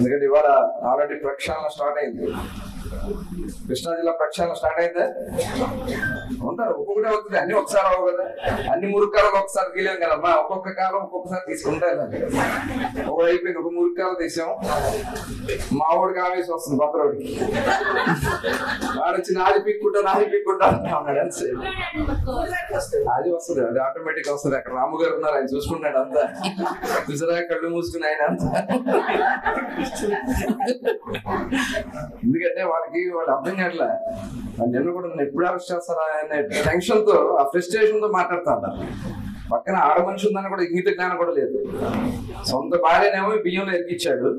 ఎందుకంటే ఇవాళ ఆల్రెడీ ప్రక్షాళన స్టార్ట్ అయింది. కృష్ణా జిల్లా ప్రక్షాళన స్టార్ట్ అయితే ఉంటారు. ఒక్కొక్కటే అవుతుంది, అన్ని ఒకసారి అవ్వవు కదా. అన్ని మురుక్కాలకు ఒకసారి తీయలేం కదమ్మా. ఒక్కొక్క కాలం ఒక్కొక్కసారి తీసుకుంటా ఒకటి అయిపోయింది. ఒక మురుక్కాలు తీసాం, మా ఊడికి ఆవేశం వస్తుంది భద్రోడికి. వాడు వచ్చి నాది పిక్కుంటా అన్నాడు. అది వస్తుంది, అది ఆటోమేటిక్ వస్తుంది. అక్కడ రాము గారు ఉన్నారు, ఆయన చూసుకుంటాడు అంతా. చూసారా కళ్ళు మూసుకుని ఆయన అంతా. ఎందుకంటే వాళ్ళు అర్థం కావట్లే. నిన్న కూడా నన్ను ఎప్పుడు అరెస్ట్ చేస్తారా అనే టెన్షన్ తో, ఆ ఫ్రస్ట్రేషన్ తో మాట్లాడుతా ఉన్నారు. పక్కన ఆడ మనిషి ఉందని కూడా ఇంగిత జ్ఞానం కూడా లేదు. సొంత భార్యనేమో బియ్యంలో ఎక్కిచ్చాడు,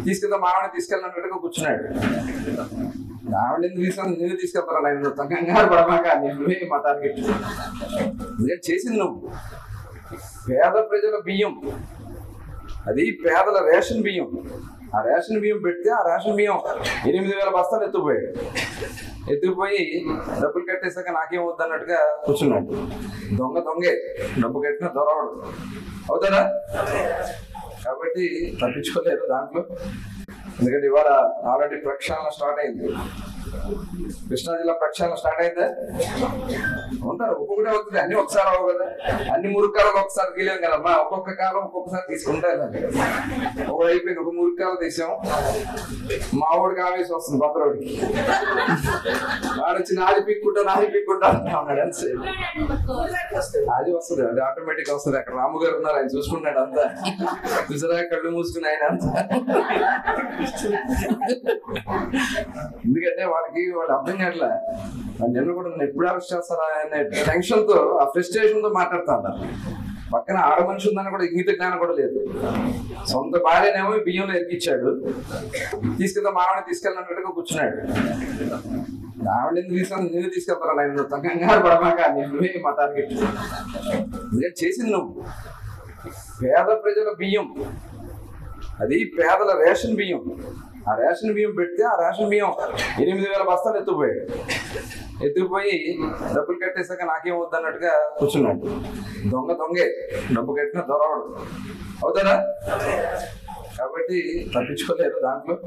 తీసుకెళ్తా మానవుని తీసుకెళ్ళినట్టుగా కూర్చున్నాడు. ఆవిడ ఎందుకు తీసుకెళ్ళి నేను తీసుకెళ్తారా, నేను కంగారు పడమాక, నువ్వే మా టార్గెట్. నేను చేసింది నువ్వు. పేద ప్రజల బియ్యం, అది పేదల రేషన్ బియ్యం. ఆ రేషన్ బియ్యం పెడితే ఆ రేషన్ బియ్యం 8,000 బస్తాలు ఎత్తుకుపోయి డబ్బులు కట్టేశాక నాకేం వద్దు అన్నట్టుగా కూర్చున్నాడు. దొంగే, డబ్బు కట్టిన దొరవడు అవుతారా? కాబట్టి తప్పించుకోలేరు దాంట్లో. ఎందుకంటే ఇవాళ ఆల్రెడీ ప్రక్షాళన స్టార్ట్ అయింది. కృష్ణా జిల్లా ప్రక్షాళన స్టార్ట్ అయితే ఉంటారు. ఒక్కొక్కటే అవుతుంది, అన్ని ఒకసారి అవ్వవు కదా. అన్ని మురుక్కాలకు ఒకసారి తీయలేం కదమ్మా. ఒక్కొక్క కాలం ఒక్కొక్కసారి తీసుకుంటా ఒకటి అయిపోయింది. ఒక మురుక్కాలు తీసాం, మా ఊడికి ఆవేశం వస్తుంది భద్రోడికి. వాడు వచ్చి నాది పిక్కుంటా అన్నాడు. అది వస్తుంది, అది ఆటోమేటిక్ వస్తుంది. అక్కడ రాము గారు ఉన్నారు, ఆయన చూసుకుంటాడు అంతా. చూసారా కళ్ళు మూసుకుని ఆయన అంతా. ఎందుకంటే వాళ్ళు అర్థం కావట్లే. నిన్న కూడా నన్ను ఎప్పుడు అరెస్ట్ చేస్తారా అనే టెన్షన్ తో, ఆ ఫ్రస్ట్రేషన్ తో మాట్లాడుతా ఉన్నారు. పక్కన ఆడ మనిషి ఉందని కూడా ఇంగిత జ్ఞానం కూడా లేదు. సొంత భార్యనేమో బియ్యంలో ఎక్కిచ్చాడు, తీసుకెళ్తా మానవుని తీసుకెళ్ళినట్టుగా కూర్చున్నాడు. ఆవిడ ఎందుకు తీసుకెళ్ళి నేను తీసుకెళ్తారా, నేను కంగారు పడమాక, నువ్వే మా టార్గెట్. నేను చేసింది నువ్వు. పేద ప్రజల బియ్యం, అది పేదల రేషన్ బియ్యం. ఆ రేషన్ బియ్యం పెడితే ఆ రేషన్ బియ్యం 8,000 బస్తాలు ఎత్తుకుపోయి డబ్బులు కట్టేశాక నాకేం వద్దు అన్నట్టుగా కూర్చున్నాడు. దొంగే, డబ్బు కట్టిన దొరవడు అవుతారా? కాబట్టి తప్పించుకోలేరు దాంట్లో.